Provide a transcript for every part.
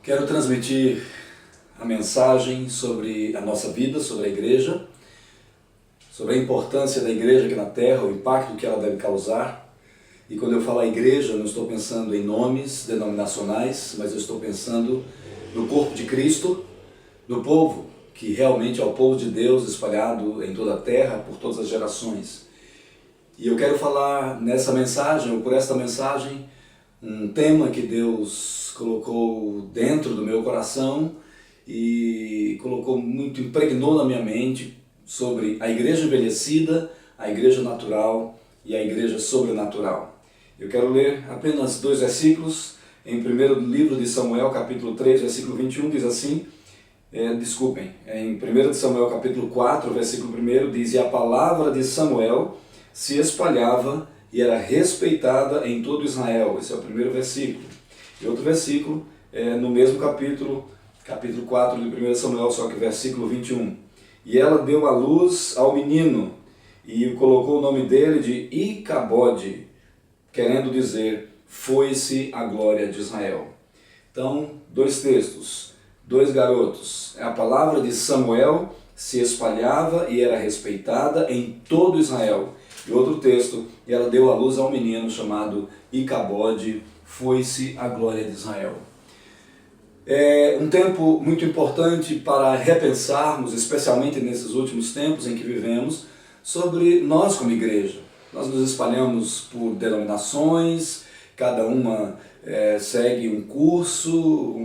Quero transmitir a mensagem sobre a nossa vida, sobre a igreja, sobre a importância da igreja aqui na Terra, o impacto que ela deve causar. E quando eu falo a igreja, eu não estou pensando em nomes denominacionais, mas eu estou pensando no corpo de Cristo, no povo, que realmente é o povo de Deus espalhado em toda a Terra, por todas as gerações. E eu quero falar nessa mensagem, ou por esta mensagem, um tema que Deus colocou dentro do meu coração e impregnou na minha mente sobre a igreja envelhecida, a igreja natural e a igreja sobrenatural. Eu quero ler apenas 2 versículos. Em primeiro livro de Samuel, capítulo 3, versículo 21, diz assim, em 1 Samuel, capítulo 4, versículo 1, diz: "E a palavra de Samuel se espalhava e era respeitada em todo Israel." Esse é o primeiro versículo. E outro versículo, no mesmo capítulo 4 de 1 Samuel, só que versículo 21. "E ela deu à luz ao menino, e colocou o nome dele de Icabode, querendo dizer, foi-se a glória de Israel." Então, 2 textos, 2 garotos. A palavra de Samuel se espalhava e era respeitada em todo Israel. E outro texto, e ela deu à luz a um menino chamado Icabode, foi-se a glória de Israel. É um tempo muito importante para repensarmos, especialmente nesses últimos tempos em que vivemos, sobre nós como igreja. Nós nos espalhamos por denominações, cada uma segue um curso,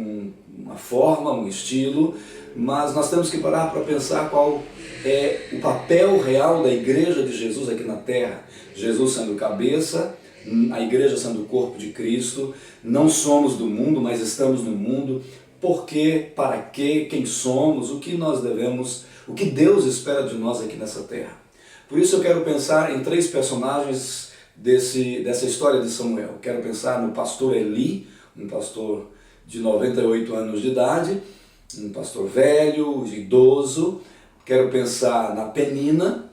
uma forma, um estilo, mas nós temos que parar para pensar qual é o papel real da igreja de Jesus aqui na Terra. Jesus sendo cabeça, a igreja sendo o corpo de Cristo. Não somos do mundo, mas estamos no mundo. Por quê? Para quê? Quem somos? O que nós devemos? O que Deus espera de nós aqui nessa terra? Por isso eu quero pensar em 3 personagens dessa história de Samuel. Quero pensar no pastor Eli, um pastor de 98 anos de idade, um pastor velho, idoso. Quero pensar na Penina,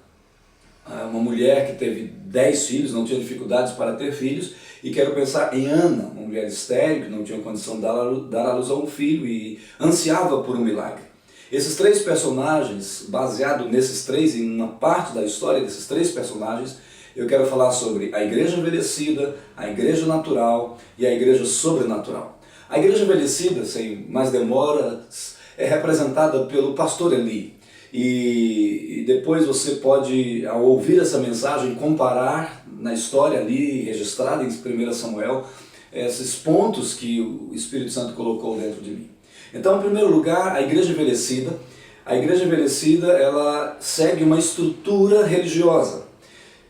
uma mulher que teve 10 filhos, não tinha dificuldades para ter filhos. E quero pensar em Ana, uma mulher estéril que não tinha condição de dar à luz a um filho e ansiava por um milagre. Esses 3 personagens, baseado nesses 3, em uma parte da história desses 3 personagens, eu quero falar sobre a igreja envelhecida, a igreja natural e a igreja sobrenatural. A igreja envelhecida, sem mais demoras, é representada pelo pastor Eli. E depois você pode, ao ouvir essa mensagem, comparar na história ali registrada em 1 Samuel, esses pontos que o Espírito Santo colocou dentro de mim. Então, em primeiro lugar, a igreja envelhecida. A igreja envelhecida, ela segue uma estrutura religiosa.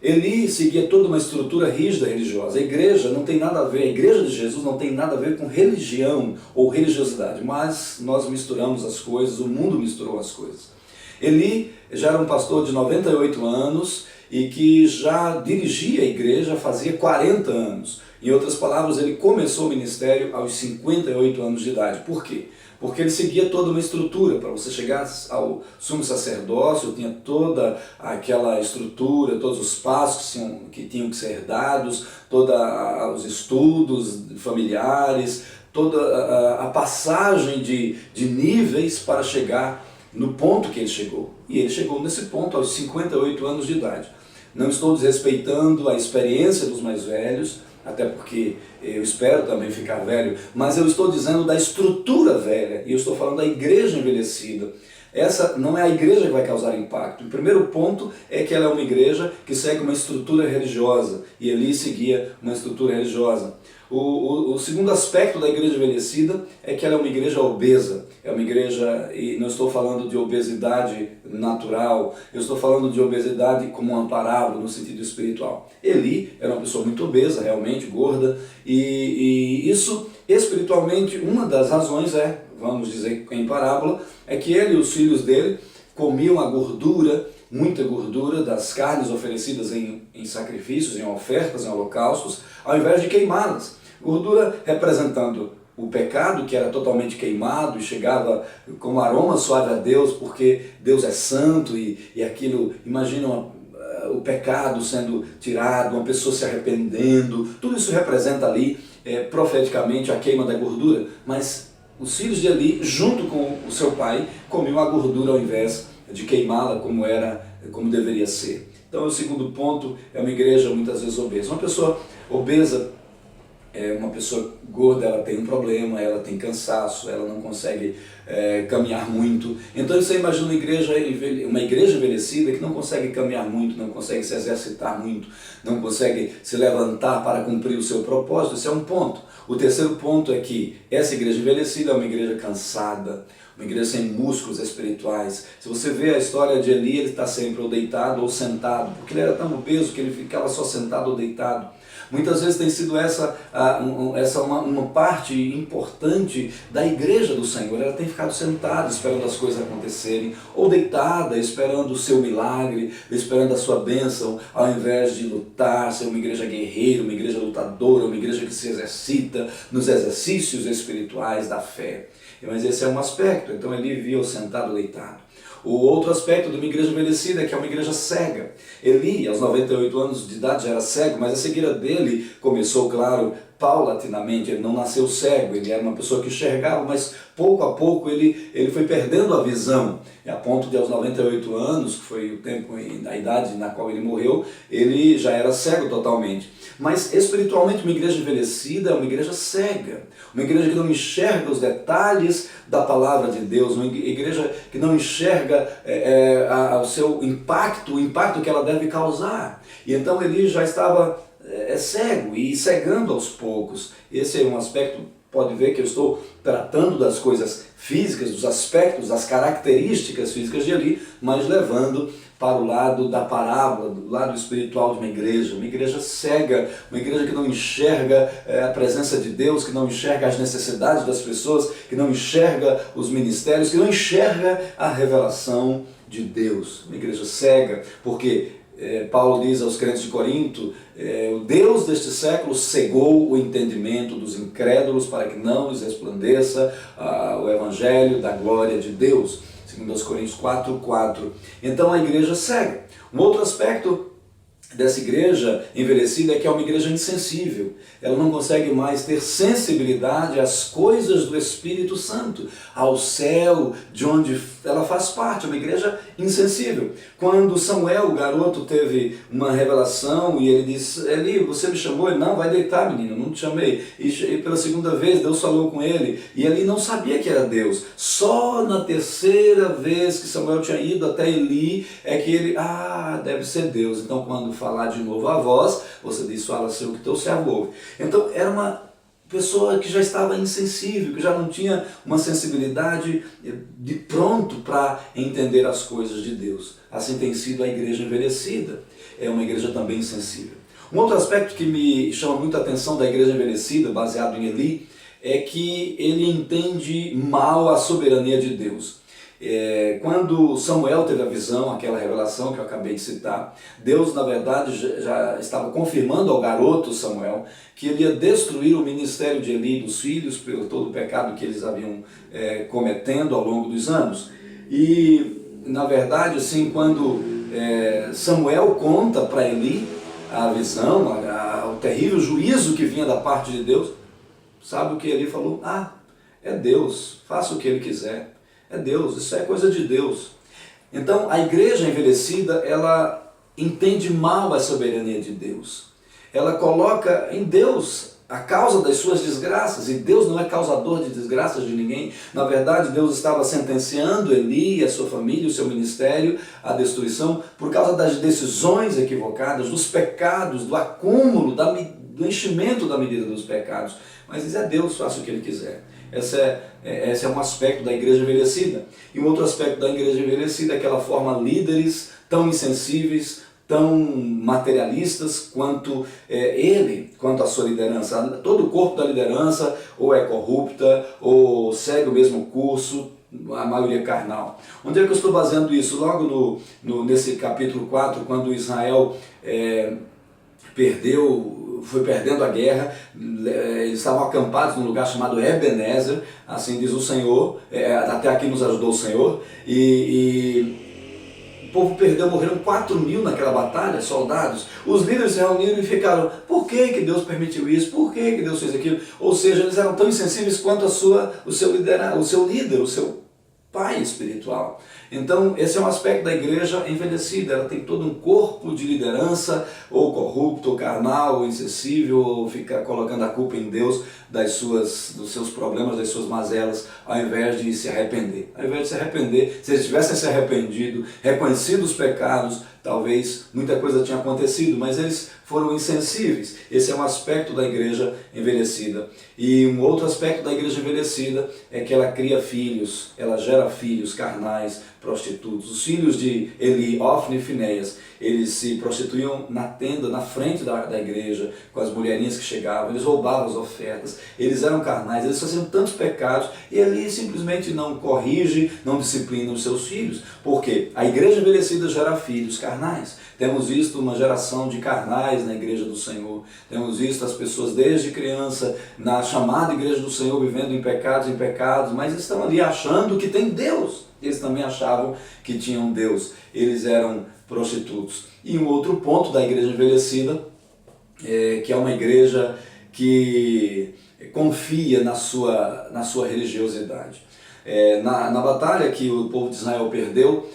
Eli seguia toda uma estrutura rígida religiosa. A igreja não tem nada a ver, a igreja de Jesus não tem nada a ver com religião ou religiosidade, mas nós misturamos as coisas, o mundo misturou as coisas. Eli já era um pastor de 98 anos e que já dirigia a igreja fazia 40 anos. Em outras palavras, ele começou o ministério aos 58 anos de idade. Por quê? Porque ele seguia toda uma estrutura. Para você chegar ao sumo sacerdócio, tinha toda aquela estrutura, todos os passos que tinham que ser dados, todos os estudos familiares, toda a passagem de níveis para chegar no ponto que ele chegou. E ele chegou nesse ponto aos 58 anos de idade. Não estou desrespeitando a experiência dos mais velhos, até porque eu espero também ficar velho, mas eu estou dizendo da estrutura velha, e eu estou falando da igreja envelhecida. Essa não é a igreja que vai causar impacto. O primeiro ponto é que ela é uma igreja que segue uma estrutura religiosa, e Eli seguia uma estrutura religiosa. O segundo aspecto da igreja envelhecida é que ela é uma igreja obesa. É uma igreja, e não estou falando de obesidade natural, eu estou falando de obesidade como uma parábola no sentido espiritual. Eli era uma pessoa muito obesa, realmente gorda, e isso espiritualmente, uma das razões vamos dizer em parábola, é que ele e os filhos dele comiam a gordura, muita gordura das carnes oferecidas em sacrifícios, em ofertas, em holocaustos, ao invés de queimá-las. Gordura representando o pecado, que era totalmente queimado e chegava com aroma suave a Deus, porque Deus é santo e aquilo, imagina o pecado sendo tirado, uma pessoa se arrependendo, tudo isso representa ali profeticamente a queima da gordura, mas os filhos de Eli, junto com o seu pai, comiam a gordura ao invés de queimá-la como deveria ser. Então o segundo ponto é uma igreja muitas vezes obesa. Uma pessoa obesa, uma pessoa gorda, ela tem um problema, ela tem cansaço, ela não consegue caminhar muito. Então você imagina uma igreja envelhecida que não consegue caminhar muito, não consegue se exercitar muito, não consegue se levantar para cumprir o seu propósito. Esse é um ponto. O terceiro ponto é que essa igreja envelhecida é uma igreja cansada, uma igreja sem músculos espirituais. Se você vê a história de Eli, ele está sempre ou deitado ou sentado, porque ele era tão obeso que ele ficava só sentado ou deitado. Muitas vezes tem sido essa uma parte importante da igreja do Senhor. Ela tem ficado sentada esperando as coisas acontecerem, ou deitada esperando o seu milagre, esperando a sua bênção, ao invés de lutar, ser uma igreja guerreira, uma igreja lutadora, uma igreja que se exercita nos exercícios espirituais da fé. Mas esse é um aspecto. Então ele vivia sentado ou deitado. O outro aspecto de uma igreja envelhecida é que é uma igreja cega. Eli, aos 98 anos de idade, já era cego, mas a cegueira dele começou, claro, paulatinamente. Ele não nasceu cego, ele era uma pessoa que enxergava, mas pouco a pouco ele foi perdendo a visão. A ponto de aos 98 anos, que foi o tempo, a idade na qual ele morreu, ele já era cego totalmente. Mas espiritualmente uma igreja envelhecida é uma igreja cega, uma igreja que não enxerga os detalhes da palavra de Deus, uma igreja que não enxerga o seu impacto, o impacto que ela deve causar. E então ele já estava cego e cegando aos poucos. Esse é um aspecto, pode ver que eu estou tratando das coisas físicas, dos aspectos, das características físicas de Eli, mas levando para o lado da parábola, do lado espiritual de uma igreja cega, uma igreja que não enxerga a presença de Deus, que não enxerga as necessidades das pessoas, que não enxerga os ministérios, que não enxerga a revelação de Deus. Uma igreja cega, porque Paulo diz aos crentes de Corinto, o Deus deste século cegou o entendimento dos incrédulos para que não lhes resplandeça o evangelho da glória de Deus. 2 Coríntios 4:4. Então a igreja cega. Um outro aspecto dessa igreja envelhecida é que é uma igreja insensível. Ela não consegue mais ter sensibilidade às coisas do Espírito Santo, ao céu, de onde ela faz parte. É uma igreja insensível. Quando Samuel, o garoto, teve uma revelação e ele disse: Eli, você me chamou? Ele: não, vai deitar, menino, não te chamei. E pela segunda vez Deus falou com ele e ele não sabia que era Deus. Só na terceira vez que Samuel tinha ido até Eli é que ele: deve ser Deus. Então quando falar de novo a voz, você diz: fala assim, o que teu servo ouve. Então era uma pessoa que já estava insensível, que já não tinha uma sensibilidade de pronto para entender as coisas de Deus. Assim tem sido a igreja envelhecida, é uma igreja também insensível. Um outro aspecto que me chama muita atenção da igreja envelhecida, baseado em Eli, é que ele entende mal a soberania de Deus. Quando Samuel teve a visão, aquela revelação que eu acabei de citar, Deus na verdade já estava confirmando ao garoto Samuel que ele ia destruir o ministério de Eli e dos filhos pelo todo o pecado que eles haviam cometendo ao longo dos anos. E na verdade, assim, quando Samuel conta para Eli a visão, o terrível juízo que vinha da parte de Deus, sabe o que Eli falou? É Deus, faça o que ele quiser. É Deus, isso é coisa de Deus. Então a igreja envelhecida, ela entende mal a soberania de Deus. Ela coloca em Deus a causa das suas desgraças, e Deus não é causador de desgraças de ninguém. Na verdade, Deus estava sentenciando Eli e a sua família, o seu ministério, à destruição por causa das decisões equivocadas, dos pecados, do acúmulo, do enchimento da medida dos pecados. Mas diz: é Deus, faça o que ele quiser. Esse é um aspecto da igreja envelhecida. E um outro aspecto da igreja envelhecida é que ela forma líderes tão insensíveis, tão materialistas quanto quanto a sua liderança. Todo o corpo da liderança ou é corrupta, ou segue o mesmo curso, a maioria carnal. Onde é que eu estou baseando isso? Logo nesse capítulo 4, quando Israel foi perdendo a guerra, eles estavam acampados num lugar chamado Ebenezer, assim diz o Senhor, até aqui nos ajudou o Senhor, e povo perdeu, morreram 4.000 naquela batalha, soldados. Os líderes se reuniram e ficaram, por que Deus permitiu isso? Por que Deus fez aquilo? Ou seja, eles eram tão insensíveis quanto o seu líder, o seu pai espiritual. Então, esse é um aspecto da igreja envelhecida. Ela tem todo um corpo de liderança, ou corrupto, ou carnal, ou insensível, ou ficar colocando a culpa em Deus dos seus problemas, das suas mazelas, ao invés de se arrepender. Ao invés de se arrepender, se eles tivessem se arrependido, reconhecido os pecados, talvez muita coisa tinha acontecido, mas eles foram insensíveis. Esse é um aspecto da igreja envelhecida. E um outro aspecto da igreja envelhecida é que ela cria filhos, ela gera filhos carnais, prostitutos. Os filhos de Eli, Ofni e Finéias, eles se prostituíam na tenda, na frente da igreja, com as mulherinhas que chegavam, eles roubavam as ofertas, eles eram carnais, eles faziam tantos pecados, e Eli simplesmente não corrige, não disciplina os seus filhos. Por quê? A igreja envelhecida gera filhos carnais. Temos visto uma geração de carnais na igreja do Senhor. Temos visto as pessoas desde criança na chamada igreja do Senhor vivendo em pecados, mas estão ali achando que tem Deus. Eles também achavam que tinham Deus. Eles eram prostitutos. E um outro ponto da igreja envelhecida, que é uma igreja que confia na sua religiosidade. Na batalha que o povo de Israel perdeu,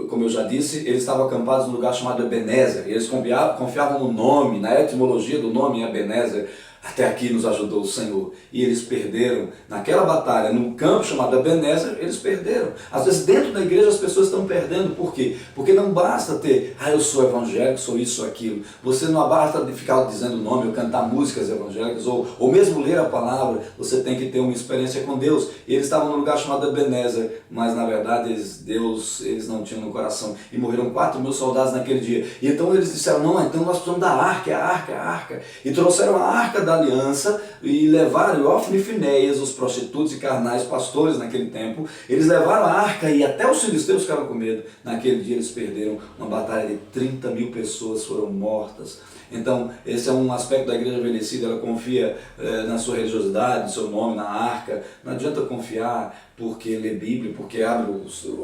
como eu já disse, eles estavam acampados num lugar chamado Ebenezer. Eles confiavam no nome, na etimologia do nome Ebenezer. Até aqui nos ajudou o Senhor. E eles perderam naquela batalha, num campo chamado Ebenezer, eles perderam. Às vezes dentro da igreja as pessoas estão perdendo. Por quê? Porque não basta ter, eu sou evangélico, sou isso ou aquilo. Você não basta de ficar dizendo o nome ou cantar músicas evangélicas ou mesmo ler a palavra. Você tem que ter uma experiência com Deus. E eles estavam num lugar chamado Ebenezer, mas na verdade eles não tinham no coração. E morreram 4.000 soldados naquele dia. E então eles disseram, não, então nós precisamos da arca, a arca. E trouxeram a arca da aliança e levaram Ofni e Finéias, os prostitutos e carnais pastores naquele tempo. Eles levaram a arca e até os filisteus ficaram com medo. Naquele dia eles perderam uma batalha de 30.000 pessoas foram mortas. Então esse é um aspecto da igreja envelhecida. Ela confia na sua religiosidade, no seu nome, na arca. Não adianta confiar porque lê Bíblia, porque abre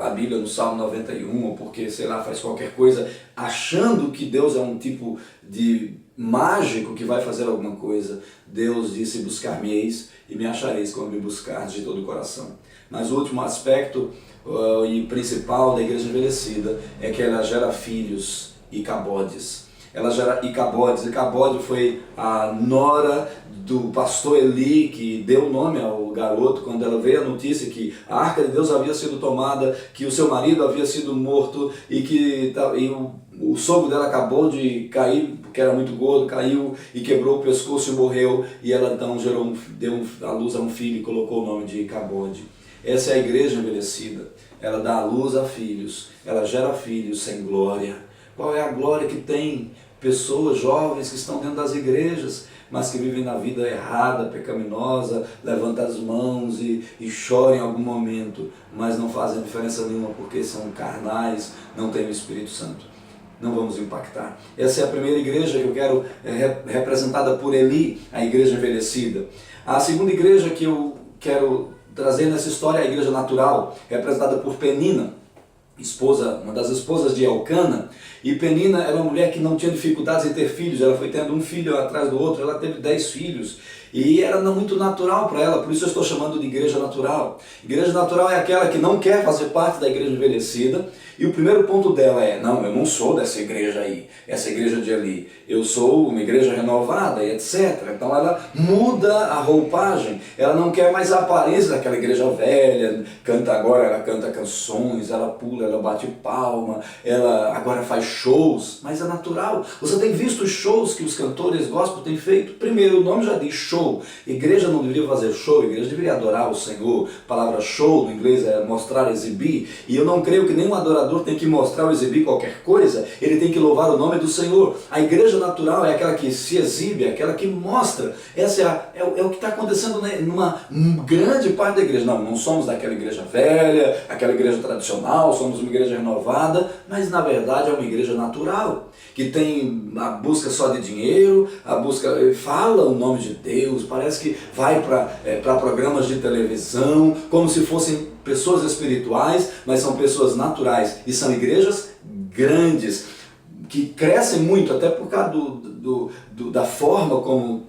a Bíblia no Salmo 91, ou porque, sei lá, faz qualquer coisa achando que Deus é um tipo de mágico que vai fazer alguma coisa. Deus disse, buscar-me-eis e me achareis quando me buscardes de todo o coração. Mas o último aspecto e principal da igreja envelhecida é que ela gera filhos e cabodes. Ela gera Icabode. Icabode foi a nora do pastor Eli, que deu nome ao garoto, quando ela veio a notícia que a arca de Deus havia sido tomada, que o seu marido havia sido morto e que o sogro dela acabou de cair, porque era muito gordo, caiu e quebrou o pescoço e morreu. E ela então deu à luz a um filho e colocou o nome de Icabode. Essa é a igreja envelhecida. Ela dá à luz a filhos, ela gera filhos sem glória. Qual é a glória que tem pessoas jovens que estão dentro das igrejas, mas que vivem na vida errada, pecaminosa, levantam as mãos e choram em algum momento, mas não fazem diferença nenhuma porque são carnais, não têm o Espírito Santo. Não vamos impactar. Essa é a primeira igreja que eu quero, representada por Eli, a igreja envelhecida. A segunda igreja que eu quero trazer nessa história é a igreja natural, representada por Penina, uma das esposas de Elcana. E Penina era uma mulher que não tinha dificuldades em ter filhos, ela foi tendo um filho atrás do outro, ela teve 10 filhos. E era muito natural para ela, por isso eu estou chamando de igreja natural. Igreja natural é aquela que não quer fazer parte da igreja envelhecida. E o primeiro ponto dela é, não, eu não sou dessa igreja aí, essa igreja de ali. Eu sou uma igreja renovada e etc. Então ela muda a roupagem, ela não quer mais a aparência daquela igreja velha, ela canta canções, ela pula, ela bate palma, ela agora faz shows, mas é natural. Você tem visto os shows que os cantores gospel têm feito? Primeiro, o nome já diz show. Igreja não deveria fazer show, igreja deveria adorar o Senhor. A palavra show no inglês é mostrar, exibir. E eu não creio que nenhum adorador tem que mostrar ou exibir qualquer coisa, ele tem que louvar o nome do Senhor. A igreja natural é aquela que se exibe, é aquela que mostra. Essa é o que está acontecendo numa grande parte da igreja. Não somos daquela igreja velha, aquela igreja tradicional, somos uma igreja renovada, mas na verdade é uma igreja natural, que tem a busca só de dinheiro, a busca, fala o nome de Deus, Deus, parece que vai para programas de televisão, como se fossem pessoas espirituais, mas são pessoas naturais. E são igrejas grandes, que crescem muito, até por causa da forma como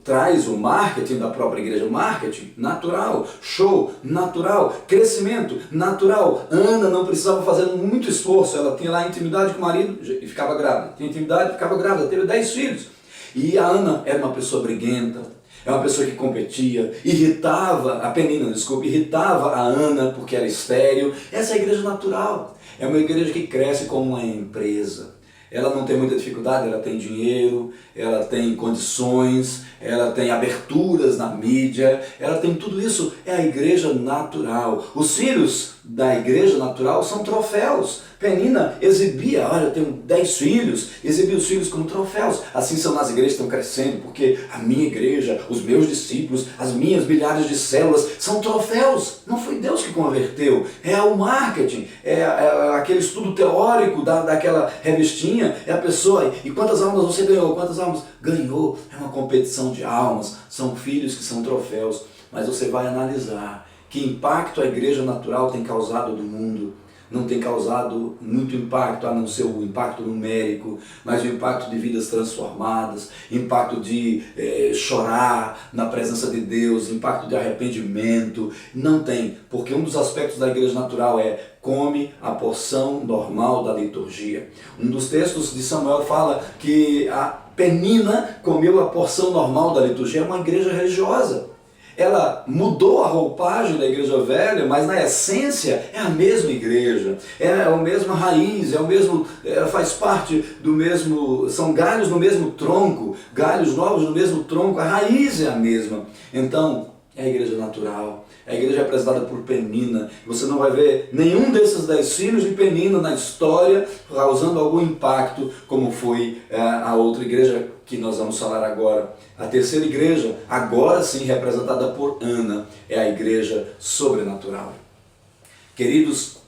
traz o marketing da própria igreja. Marketing natural, show natural, crescimento natural. Ana não precisava fazer muito esforço, ela tinha lá intimidade com o marido e ficava grávida, tinha intimidade e ficava grávida, teve 10 filhos. E a Ana era uma pessoa briguenta, é uma pessoa que competia, irritava a Ana porque era estéril. Essa é a igreja natural, é uma igreja que cresce como uma empresa. Ela não tem muita dificuldade, ela tem dinheiro, ela tem condições, ela tem aberturas na mídia, ela tem tudo isso, é a igreja natural. Os filhos da igreja natural são troféus. Penina exibia, olha, eu tenho 10 filhos, exibia os filhos como troféus. Assim são nas igrejas que estão crescendo, porque a minha igreja, os meus discípulos, as minhas milhares de células são troféus. Não foi Deus que converteu, é o marketing, é aquele estudo teórico daquela revistinha, é a pessoa. E quantas almas você ganhou? Quantas almas ganhou? É uma competição de almas, são filhos que são troféus. Mas você vai analisar que impacto a igreja natural tem causado no mundo. Não tem causado muito impacto, a não ser o impacto numérico, mas o impacto de vidas transformadas, impacto de chorar na presença de Deus, impacto de arrependimento. Não tem, porque um dos aspectos da igreja natural é come a porção normal da liturgia. Um dos textos de Samuel fala que a Penina comeu a porção normal da liturgia. É uma igreja religiosa. Ela mudou a roupagem da igreja velha, mas na essência é a mesma igreja, é a mesma raiz, faz parte do mesmo, são galhos no mesmo tronco, galhos novos no mesmo tronco, a raiz é a mesma. Então, é a igreja natural, a igreja é representada por Penina. Você não vai ver nenhum desses 10 filhos de Penina na história causando algum impacto, como foi a outra igreja que nós vamos falar agora. A terceira igreja, agora sim representada por Ana, é a igreja sobrenatural. Queridos,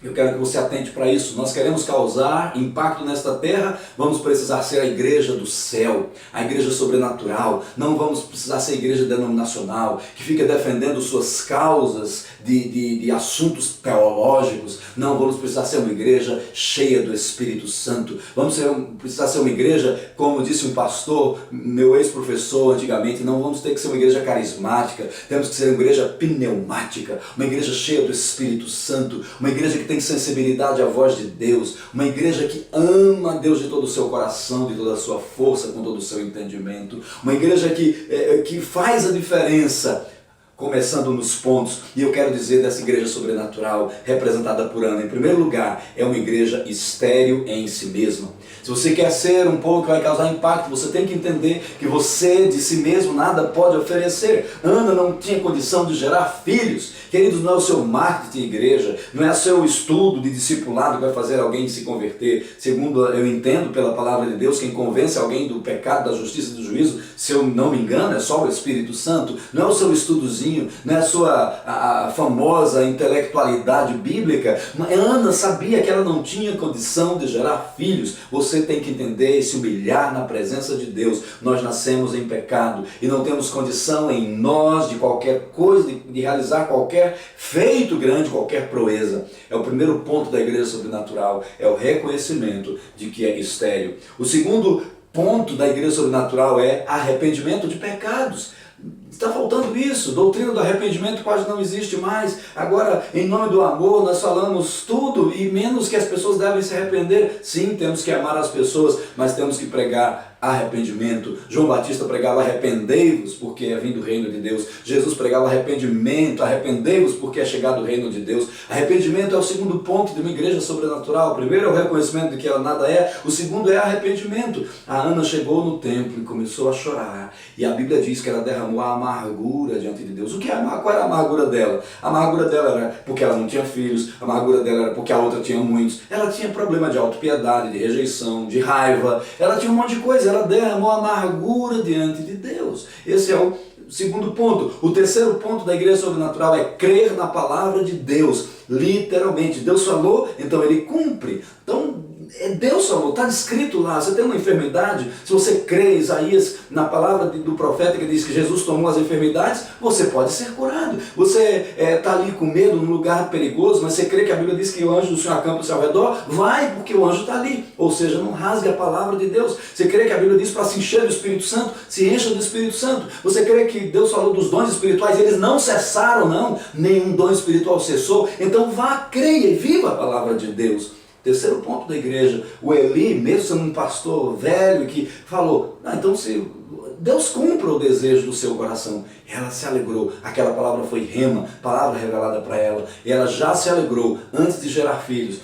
eu quero que você atente para isso. Nós queremos causar impacto nesta terra, vamos precisar ser a igreja do céu, a igreja sobrenatural. Não vamos precisar ser a igreja denominacional, que fica defendendo suas causas de assuntos teológicos. Não, vamos precisar ser uma igreja cheia do Espírito Santo. Vamos precisar ser uma igreja, como disse um pastor, meu ex-professor antigamente, não vamos ter que ser uma igreja carismática, temos que ser uma igreja pneumática, uma igreja cheia do Espírito Santo, uma igreja que tem sensibilidade à voz de Deus, uma igreja que ama a Deus de todo o seu coração, de toda a sua força, com todo o seu entendimento, uma igreja que faz a diferença, começando nos pontos. E eu quero dizer dessa igreja sobrenatural, representada por Ana. Em primeiro lugar, é uma igreja estéril em si mesma. Se você quer ser um povo que vai causar impacto, você tem que entender que você de si mesmo nada pode oferecer. Ana não tinha condição de gerar filhos. Queridos, não é o seu marketing de igreja, não é o seu estudo de discipulado que vai fazer alguém se converter. Segundo eu entendo pela palavra de Deus, quem convence alguém do pecado, da justiça e do juízo, se eu não me engano, é só o Espírito Santo. Não é o seu estudozinho, não é a sua a famosa intelectualidade bíblica. Ana sabia que ela não tinha condição de gerar filhos. Você tem que entender e se humilhar na presença de Deus. Nós nascemos em pecado e não temos condição em nós de qualquer coisa, de realizar qualquer feito grande, qualquer proeza. É o primeiro ponto da igreja sobrenatural, é o reconhecimento de que é estéril. O segundo ponto da igreja sobrenatural é arrependimento de pecados. Está faltando isso, doutrina do arrependimento quase não existe mais. Agora, em nome do amor, nós falamos tudo e menos que as pessoas devem se arrepender. Sim, temos que amar as pessoas, mas temos que pregar arrependimento. João Batista pregava arrependei-vos porque é vindo o reino de Deus. Jesus pregava arrependimento, arrependei-vos porque é chegado o reino de Deus. Arrependimento é o segundo ponto de uma igreja sobrenatural. O primeiro é o reconhecimento de que ela nada é, o segundo é arrependimento. A Ana chegou no templo e começou a chorar, e a Bíblia diz que ela derramou a amargura diante de Deus. Qual era a amargura dela? A amargura dela era porque ela não tinha filhos, a amargura dela era porque a outra tinha muitos, ela tinha problema de autopiedade, de rejeição, de raiva, ela tinha um monte de coisa, ela derramou amargura diante de Deus. Esse é o segundo ponto. O terceiro ponto da igreja sobrenatural é crer na palavra de Deus, literalmente. Deus falou, então ele cumpre. Então, Deus falou, está escrito lá, você tem uma enfermidade, se você crê em Isaías, na palavra do profeta que diz que Jesus tomou as enfermidades, você pode ser curado. Você está ali com medo, num lugar perigoso, mas você crê que a Bíblia diz que o anjo do Senhor acampa ao seu redor, vai, porque o anjo está ali. Ou seja, não rasgue a palavra de Deus. Você crê que a Bíblia diz para se encher do Espírito Santo, se encha do Espírito Santo. Você crê que Deus falou dos dons espirituais, eles não cessaram, não, nenhum dom espiritual cessou. Então vá, creia e viva a palavra de Deus. Terceiro ponto da igreja, o Eli, mesmo sendo um pastor velho, que falou, então se Deus cumpra o desejo do seu coração. Ela se alegrou, aquela palavra foi rema, palavra revelada para ela, e ela já se alegrou antes de gerar filhos.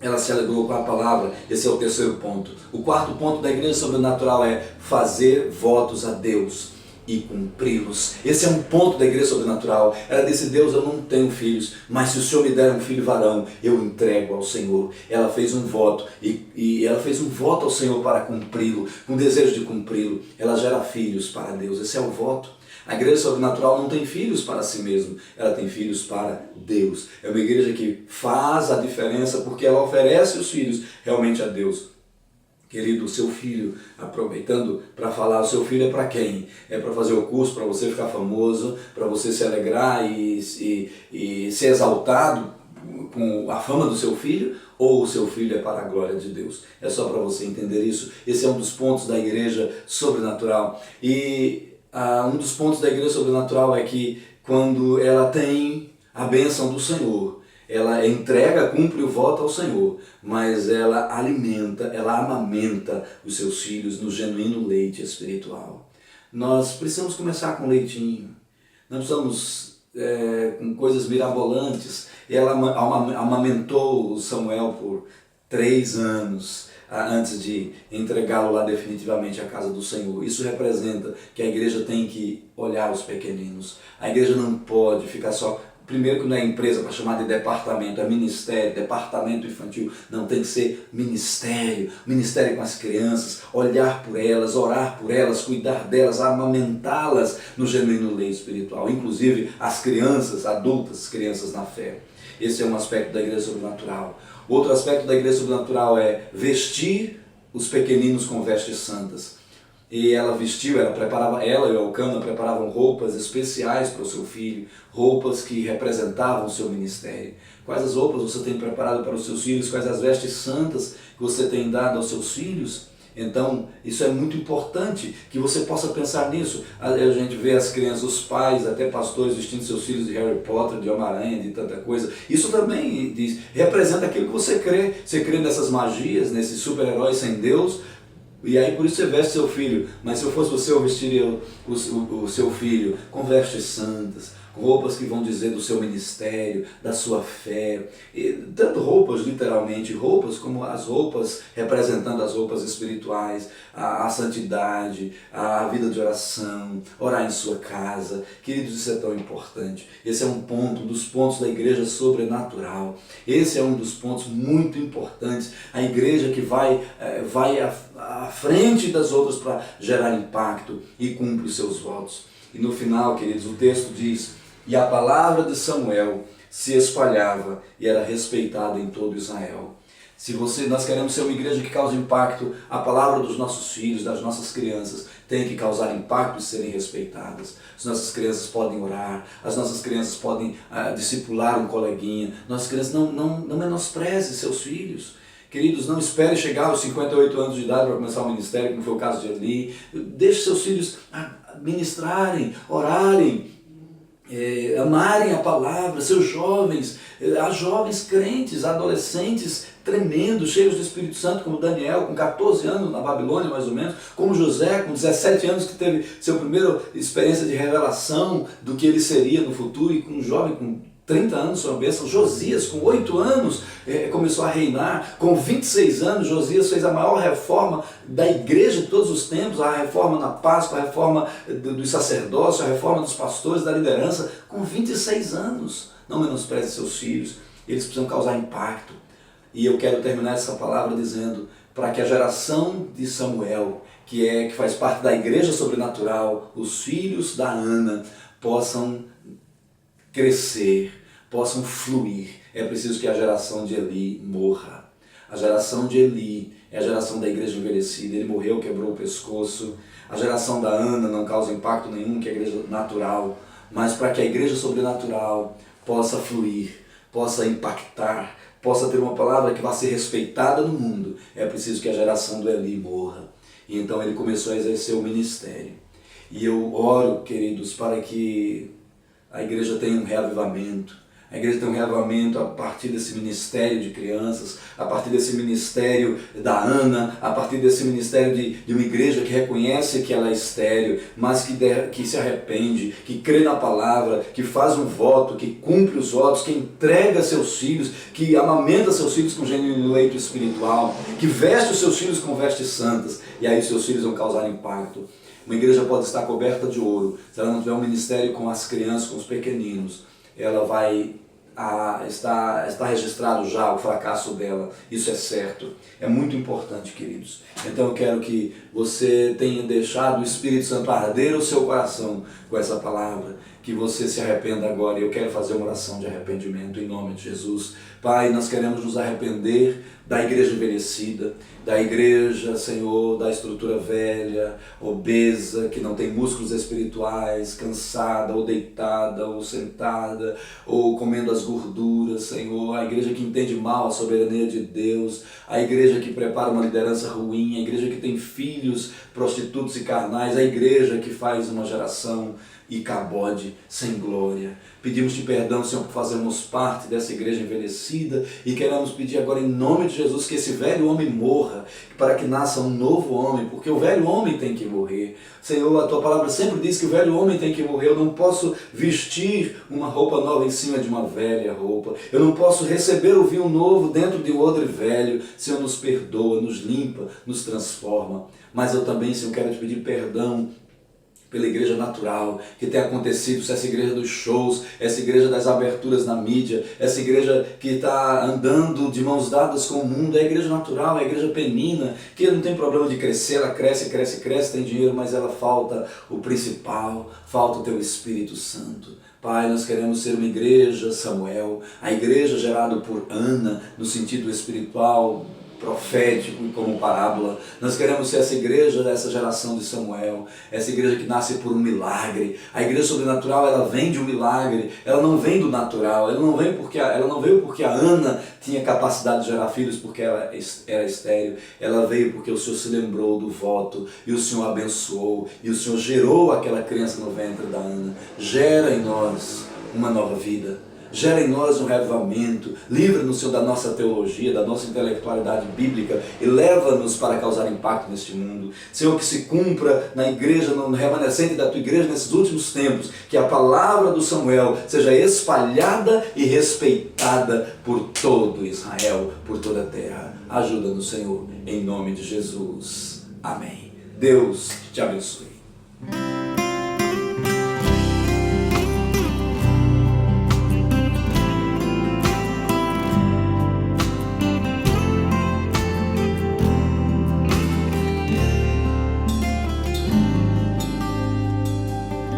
Ela se alegrou com a palavra. Esse é o terceiro ponto. O quarto ponto da igreja sobrenatural é fazer votos a Deus e cumpri-los. Esse é um ponto da igreja sobrenatural. Ela disse, Deus, eu não tenho filhos, mas se o Senhor me der um filho varão, eu entrego ao Senhor. Ela fez um voto, e ela fez um voto ao Senhor para cumpri-lo, com desejo de cumpri-lo. Ela gera filhos para Deus. Esse é o voto. A igreja sobrenatural não tem filhos para si mesma, ela tem filhos para Deus. É uma igreja que faz a diferença porque ela oferece os filhos realmente a Deus. Querido, o seu filho, aproveitando para falar, o seu filho é para quem? É para fazer o curso, para você ficar famoso, para você se alegrar e ser exaltado com a fama do seu filho? Ou o seu filho é para a glória de Deus? É só para você entender isso. Esse é um dos pontos da igreja sobrenatural. E um dos pontos da igreja sobrenatural é que quando ela tem a bênção do Senhor, ela entrega, cumpre o voto ao Senhor, mas ela alimenta, ela amamenta os seus filhos no genuíno leite espiritual. Nós precisamos começar com leitinho, não precisamos com coisas mirabolantes. Ela amamentou o Samuel por 3 anos antes de entregá-lo lá definitivamente à casa do Senhor. Isso representa que a igreja tem que olhar os pequeninos. A igreja não pode ficar só... Primeiro que não é empresa para chamar de departamento, é ministério, departamento infantil. Não, tem que ser ministério, ministério com as crianças, olhar por elas, orar por elas, cuidar delas, amamentá-las no genuíno leite espiritual. Inclusive as crianças, adultas, crianças na fé. Esse é um aspecto da igreja sobrenatural. Outro aspecto da igreja sobrenatural é vestir os pequeninos com vestes santas. E ela vestiu, ela e o Elcana preparavam roupas especiais para o seu filho, roupas que representavam o seu ministério. Quais as roupas você tem preparado para os seus filhos? Quais as vestes santas que você tem dado aos seus filhos? Então, isso é muito importante que você possa pensar nisso. A gente vê as crianças, os pais, até pastores vestindo seus filhos de Harry Potter, de Homem-Aranha, de tanta coisa. Isso também representa aquilo que você crê. Você crê nessas magias, nesses super-heróis sem Deus. E aí por isso você veste seu filho. Mas se eu fosse você, eu vestiria o seu filho com vestes santas, com roupas que vão dizer do seu ministério, da sua fé, e tanto roupas, literalmente, roupas como as roupas representando as roupas espirituais, a santidade, a vida de oração, orar em sua casa. Queridos, isso é tão importante. Esse é um dos pontos da igreja sobrenatural. Esse é um dos pontos muito importantes. A igreja que vai à frente das outras para gerar impacto e cumpre os seus votos. E no final, queridos, o texto diz: e a palavra de Samuel se espalhava e era respeitada em todo Israel. Se nós queremos ser uma igreja que cause impacto, a palavra dos nossos filhos, das nossas crianças, tem que causar impacto e serem respeitadas. As nossas crianças podem orar, as nossas crianças podem discipular um coleguinha. Nossas crianças não menospreze seus filhos. Queridos, não espere chegar aos 58 anos de idade para começar o ministério, como foi o caso de Eli. Deixe seus filhos ministrarem, orarem, amarem a palavra, seus jovens, as jovens crentes, adolescentes tremendos, cheios do Espírito Santo, como Daniel, com 14 anos na Babilônia mais ou menos, como José, com 17 anos, que teve sua primeira experiência de revelação do que ele seria no futuro, e com um jovem com 30 anos, sua bênção. Josias, com 8 anos, começou a reinar. Com 26 anos, Josias fez a maior reforma da igreja de todos os tempos, a reforma na Páscoa, a reforma dos sacerdócios, a reforma dos pastores, da liderança, com 26 anos. Não menospreze seus filhos, eles precisam causar impacto. E eu quero terminar essa palavra dizendo, para que a geração de Samuel, que faz parte da igreja sobrenatural, os filhos da Ana, possam crescer, possam fluir, é preciso que a geração de Eli morra. A geração de Eli é a geração da igreja envelhecida. Ele morreu, quebrou o pescoço. A geração da Ana não causa impacto nenhum, que é a igreja natural. Mas para que a igreja sobrenatural possa fluir, possa impactar, possa ter uma palavra que vá ser respeitada no mundo, é preciso que a geração do Eli morra. E então ele começou a exercer o ministério. E eu oro, queridos, para que a igreja tenha um reavivamento. A igreja tem um reavivamento a partir desse ministério de crianças, a partir desse ministério da Ana, a partir desse ministério de uma igreja que reconhece que ela é estéril, mas que se arrepende, que crê na palavra, que faz um voto, que cumpre os votos, que entrega seus filhos, que amamenta seus filhos com genuíno leito espiritual, que veste os seus filhos com vestes santas, e aí os seus filhos vão causar impacto. Uma igreja pode estar coberta de ouro, se ela não tiver um ministério com as crianças, com os pequeninos, ela vai está registrado já o fracasso dela, isso é certo. É muito importante, queridos. Então eu quero que você tenha deixado o Espírito Santo arder o seu coração com essa palavra, que você se arrependa agora. E eu quero fazer uma oração de arrependimento em nome de Jesus. Pai, nós queremos nos arrepender da igreja envelhecida, da igreja, Senhor, da estrutura velha, obesa, que não tem músculos espirituais, cansada, ou deitada, ou sentada, ou comendo as gorduras, Senhor, a igreja que entende mal a soberania de Deus, a igreja que prepara uma liderança ruim, a igreja que tem filhos prostitutos e carnais, a igreja que faz uma geração Icabode sem glória. Pedimos-te perdão, Senhor, por fazermos parte dessa igreja envelhecida e queremos pedir agora em nome de Jesus que esse velho homem morra, para que nasça um novo homem, porque o velho homem tem que morrer. Senhor, a tua palavra sempre diz que o velho homem tem que morrer. Eu não posso vestir uma roupa nova em cima de uma velha roupa. Eu não posso receber o vinho novo dentro de um odre velho. Senhor, nos perdoa, nos limpa, nos transforma. Mas eu também, Senhor, quero te pedir perdão pela igreja natural que tem acontecido, essa igreja dos shows, essa igreja das aberturas na mídia, essa igreja que está andando de mãos dadas com o mundo, é a igreja natural, é a igreja penina, que não tem problema de crescer, ela cresce, cresce, cresce, tem dinheiro, mas ela falta o principal, falta o teu Espírito Santo. Pai, nós queremos ser uma igreja Samuel, a igreja gerada por Ana, no sentido espiritual, profético e como parábola. Nós queremos ser essa igreja dessa geração de Samuel, essa igreja que nasce por um milagre. A igreja sobrenatural, ela vem de um milagre, ela não vem do natural, ela não veio porque a Ana tinha capacidade de gerar filhos porque ela era estéril, ela veio porque o Senhor se lembrou do voto e o Senhor abençoou e o Senhor gerou aquela criança no ventre da Ana. Gera em nós uma nova vida. Gera em nós um reavivamento, livra-nos, Senhor, da nossa teologia, da nossa intelectualidade bíblica e leva-nos para causar impacto neste mundo. Senhor, que se cumpra na igreja, no remanescente da tua igreja nesses últimos tempos, que a palavra do Samuel seja espalhada e respeitada por todo Israel, por toda a terra. Ajuda-nos, Senhor, em nome de Jesus. Amém. Deus te abençoe.